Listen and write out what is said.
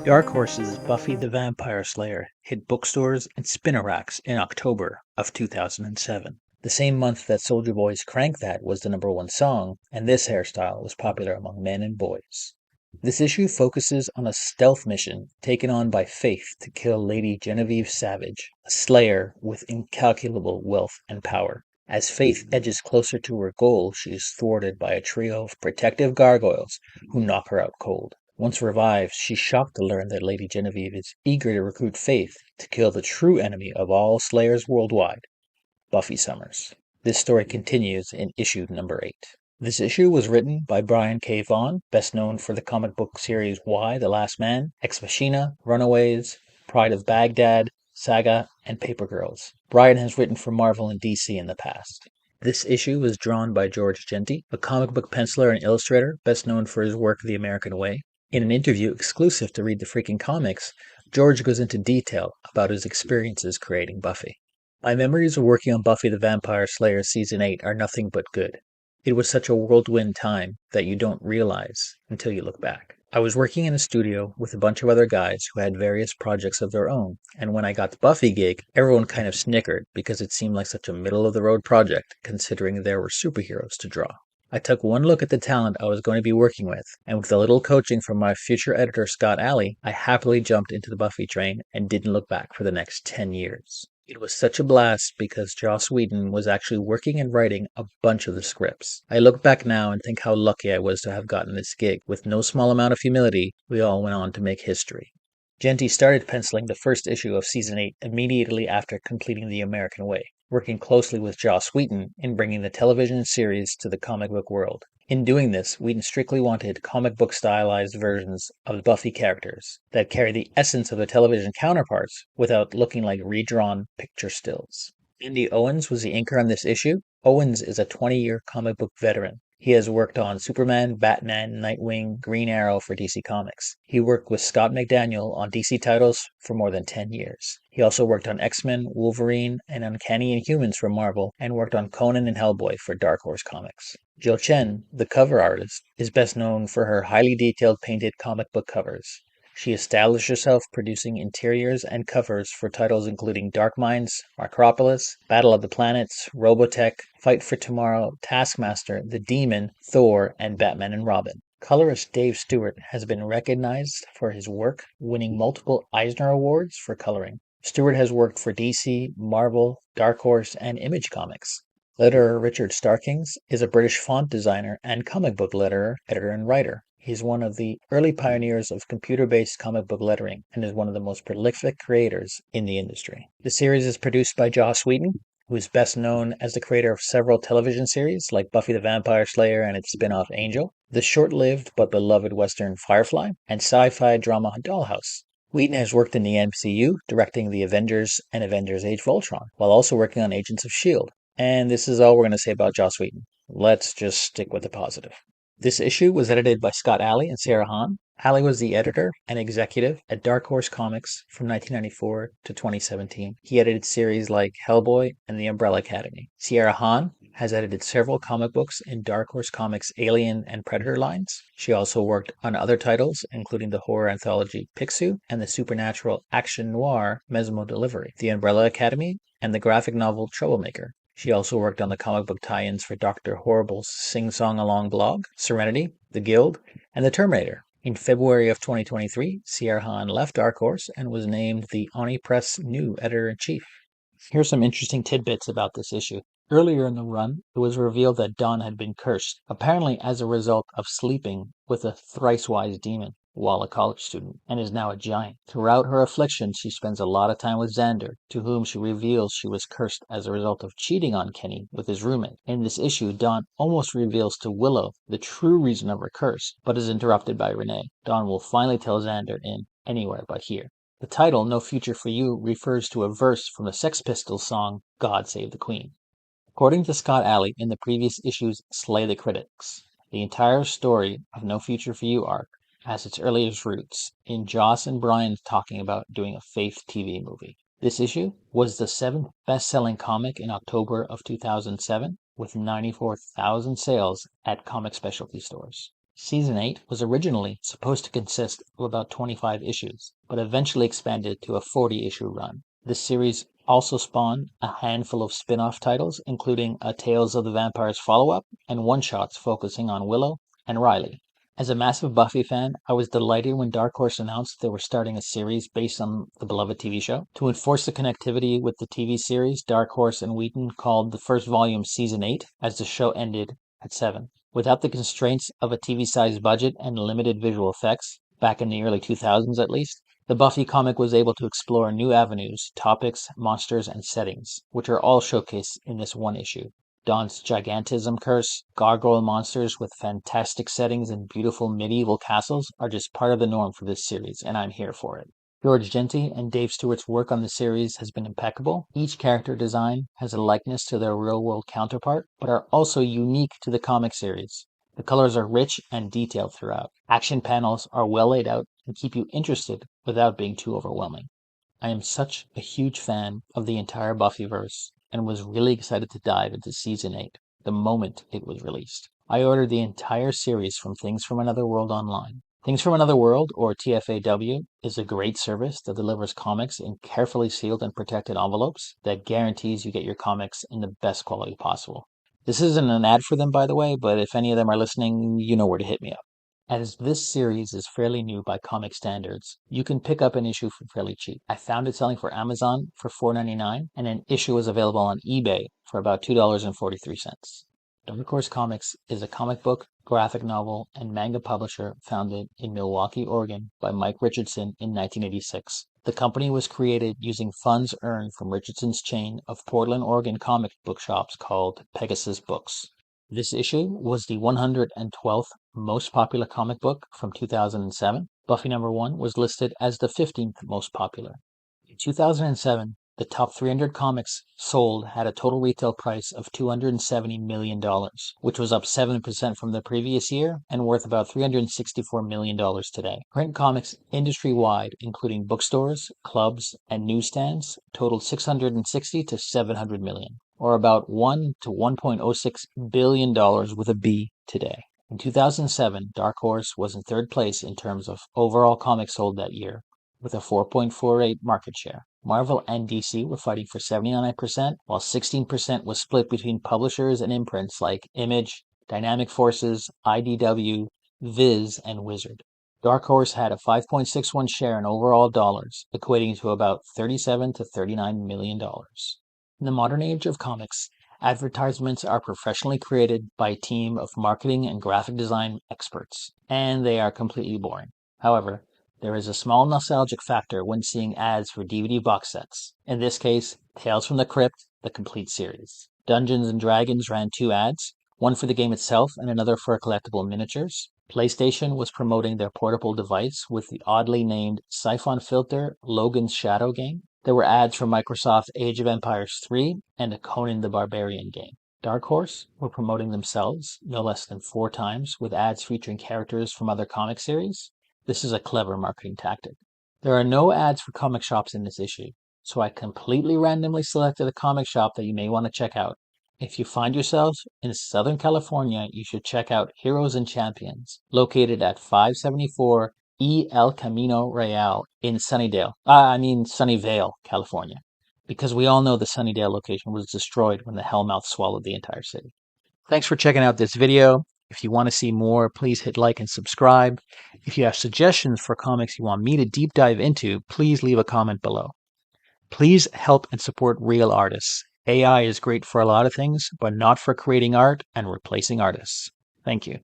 Dark Horse's Buffy the Vampire Slayer hit bookstores and spinner racks in October of 2007. The same month that Soulja Boy's Crank That was the #1 song, and this hairstyle was popular among men and boys. This issue focuses on a stealth mission taken on by Faith to kill Lady Genevieve Savage, a slayer with incalculable wealth and power. As Faith edges closer to her goal, she is thwarted by a trio of protective gargoyles who knock her out cold. Once revived, she's shocked to learn that Lady Genevieve is eager to recruit Faith to kill the true enemy of all slayers worldwide, Buffy Summers. This story continues in issue #8. This issue was written by Brian K. Vaughan, best known for the comic book series Y, The Last Man, Ex Machina, Runaways, Pride of Baghdad, Saga, and Paper Girls. Brian has written for Marvel and DC in the past. This issue was drawn by Georges Jeanty, a comic book penciler and illustrator best known for his work The American Way. In an interview exclusive to Read the Freaking Comics, George goes into detail about his experiences creating Buffy. My memories of working on Buffy the Vampire Slayer Season 8 are nothing but good. It was such a whirlwind time that you don't realize until you look back. I was working in a studio with a bunch of other guys who had various projects of their own, and when I got the Buffy gig, everyone kind of snickered because it seemed like such a middle-of-the-road project considering there were superheroes to draw. I took one look at the talent I was going to be working with, and with a little coaching from my future editor Scott Alley, I happily jumped into the Buffy train and didn't look back for the next 10 years. It was such a blast because Joss Whedon was actually working and writing a bunch of the scripts. I look back now and think how lucky I was to have gotten this gig. With no small amount of humility, we all went on to make history. Genty started penciling the first issue of Season 8 immediately after completing The American Way, working closely with Joss Whedon in bringing the television series to the comic book world. In doing this, Whedon strictly wanted comic book stylized versions of the Buffy characters that carry the essence of the television counterparts without looking like redrawn picture stills. Andy Owens was the inker on this issue. Owens is a 20-year comic book veteran. He has worked on Superman, Batman, Nightwing, Green Arrow for DC Comics. He worked with Scott McDaniel on DC titles for more than 10 years. He also worked on X-Men, Wolverine, and Uncanny Inhumans for Marvel, and worked on Conan and Hellboy for Dark Horse Comics. Jill Chen, the cover artist, is best known for her highly detailed painted comic book covers. She established herself producing interiors and covers for titles including Dark Minds, Macropolis, Battle of the Planets, Robotech, Fight for Tomorrow, Taskmaster, The Demon, Thor, and Batman and Robin. Colorist Dave Stewart has been recognized for his work, winning multiple Eisner Awards for coloring. Stewart has worked for DC, Marvel, Dark Horse, and Image Comics. Letterer Richard Starkings is a British font designer and comic book letterer, editor, and writer. He's one of the early pioneers of computer-based comic book lettering and is one of the most prolific creators in the industry. The series is produced by Joss Whedon, who is best known as the creator of several television series like Buffy the Vampire Slayer and its spin-off Angel, the short-lived but beloved western Firefly, and sci-fi drama Dollhouse. Whedon has worked in the MCU, directing The Avengers and Avengers Age of Ultron, while also working on Agents of S.H.I.E.L.D. And this is all we're going to say about Joss Whedon. Let's just stick with the positive. This issue was edited by Scott Alley and Sarah Hahn. Alley was the editor and executive at Dark Horse Comics from 1994 to 2017. He edited series like Hellboy and The Umbrella Academy. Sierra Hahn has edited several comic books in Dark Horse Comics' Alien and Predator lines. She also worked on other titles, including the horror anthology Picsou and the supernatural action noir Mesmo Delivery, The Umbrella Academy, and the graphic novel Troublemaker. She also worked on the comic book tie-ins for Dr. Horrible's sing-song-along blog, Serenity, The Guild, and The Terminator. In February of 2023, Sierra Hahn left Dark Horse and was named the Oni Press new editor-in-chief. Here's some interesting tidbits about this issue. Earlier in the run, it was revealed that Dawn had been cursed, apparently as a result of sleeping with a thrice-wise demon while a college student, and is now a giant. Throughout her affliction, she spends a lot of time with Xander, to whom she reveals she was cursed as a result of cheating on Kenny with his roommate. In this issue, Dawn almost reveals to Willow the true reason of her curse, but is interrupted by Renee. Dawn will finally tell Xander in Anywhere But Here. The title, No Future for You, refers to a verse from the Sex Pistols song, God Save the Queen. According to Scott Alley in the previous issue's Slay the Critics, the entire story of No Future for You arc has its earliest roots in Joss and Brian talking about doing a Faith TV movie. This issue was the 7th best-selling comic in October of 2007, with 94,000 sales at comic specialty stores. Season 8 was originally supposed to consist of about 25 issues, but eventually expanded to a 40-issue run. This series also spawned a handful of spin-off titles, including a Tales of the Vampires follow-up and one-shots focusing on Willow and Riley. As a massive Buffy fan, I was delighted when Dark Horse announced they were starting a series based on the beloved TV show. To enforce the connectivity with the TV series, Dark Horse and Wheaton called the first volume Season 8, as the show ended at 7. Without the constraints of a TV-sized budget and limited visual effects, back in the early 2000s at least, the Buffy comic was able to explore new avenues, topics, monsters, and settings, which are all showcased in this one issue. Dawn's gigantism curse, gargoyle monsters with fantastic settings and beautiful medieval castles are just part of the norm for this series, and I'm here for it. Georges Jeanty and Dave Stewart's work on the series has been impeccable. Each character design has a likeness to their real-world counterpart, but are also unique to the comic series. The colors are rich and detailed throughout. Action panels are well laid out and keep you interested without being too overwhelming. I am such a huge fan of the entire Buffyverse, and was really excited to dive into Season 8 the moment it was released. I ordered the entire series from Things from Another World online. Things from Another World, or TFAW, is a great service that delivers comics in carefully sealed and protected envelopes that guarantees you get your comics in the best quality possible. This isn't an ad for them, by the way, but if any of them are listening, you know where to hit me up. As this series is fairly new by comic standards, you can pick up an issue for fairly cheap. I found it selling for Amazon for $4.99, and an issue is available on eBay for about $2.43. Dark Horse Comics is a comic book, graphic novel, and manga publisher founded in Milwaukee, Oregon by Mike Richardson in 1986. The company was created using funds earned from Richardson's chain of Portland, Oregon comic book shops called Pegasus Books. This issue was the 112th most popular comic book from 2007. Buffy #1 was listed as the 15th most popular. In 2007, the top 300 comics sold had a total retail price of $270 million, which was up 7% from the previous year and worth about $364 million today. Print comics industry-wide, including bookstores, clubs, and newsstands, totaled $660 to $700 million, or about $1 to $1.06 billion with a B today. In 2007, Dark Horse was in third place in terms of overall comics sold that year, with a 4.48 market share. Marvel and DC were fighting for 79%, while 16% was split between publishers and imprints like Image, Dynamic Forces, IDW, Viz, and Wizard. Dark Horse had a 5.61 share in overall dollars, equating to about $37 to $39 million. In the modern age of comics, advertisements are professionally created by a team of marketing and graphic design experts, and they are completely boring. However, there is a small nostalgic factor when seeing ads for DVD box sets. In this case, Tales from the Crypt, the complete series. Dungeons & Dragons ran 2 ads, one for the game itself and another for collectible miniatures. PlayStation was promoting their portable device with the oddly named Siphon Filter Logan's Shadow game. There were ads for Microsoft Age of Empires 3 and a Conan the Barbarian game. Dark Horse were promoting themselves no less than 4 times with ads featuring characters from other comic series. This is a clever marketing tactic. There are no ads for comic shops in this issue, so I completely randomly selected a comic shop that you may want to check out. If you find yourselves in Southern California, you should check out Heroes and Champions, located at 574 E El Camino Real in Sunnyvale, California, because we all know the Sunnydale location was destroyed when the Hellmouth swallowed the entire city. Thanks for checking out this video. If you want to see more, please hit like and subscribe. If you have suggestions for comics you want me to deep dive into, please leave a comment below. Please help and support real artists. AI is great for a lot of things, but not for creating art and replacing artists. Thank you.